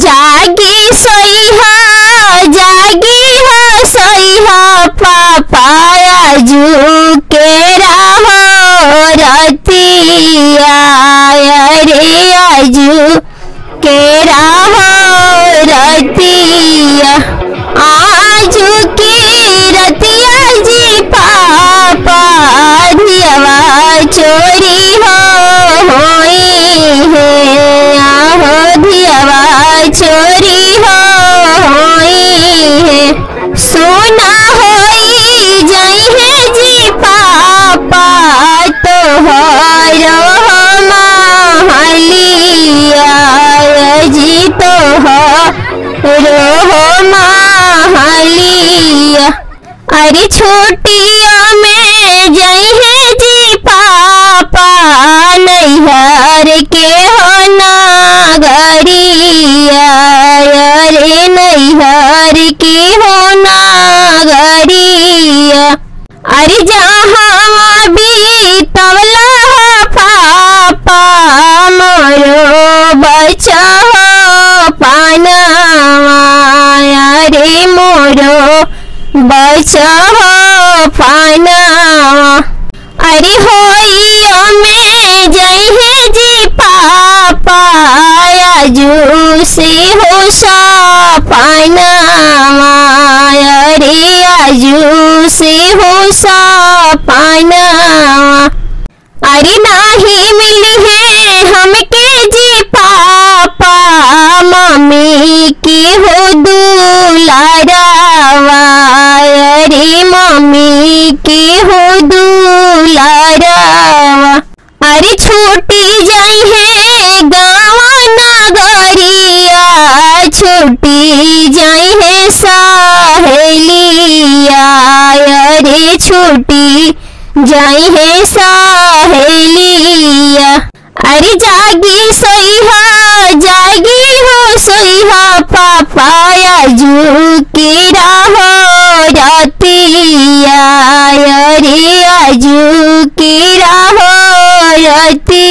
जागी सोई हो सोई हो पापा आजू के राहो रतिया रे आजू के राहो रतिया आजू की रतिया जी पापा धियावा चोरी होई है आहो धियावा चोरी होई है सोना होई जाई है जी पापा तो हरो महलिया जी तो हरो महलिया अरे छोटिया में जाई है जी पापा नैहर के हो नागरिया अरे नैहर की हो नागरिया अरे जहाँ भी तवला हो पापा मोरो बचा हो पानवा अरे मोरो बचा हो पानवा अरे होइयो में जई है जी पापा आजू से हो सपनावा अरे आजू से हो सपनावा अरे नाही मिली है हमके जी पापा मम्मी की हो दुलारावा अरे मम्मी की हो दुलारावा अरे छूटी जाई है गाँव नगरिया छूटी जाई है सहेलिया अरे छूटी जाई है सहेलिया अरे जागी हो सोई हो पापा आजू की राहो रतिया अरे आजू की राहो रतिया।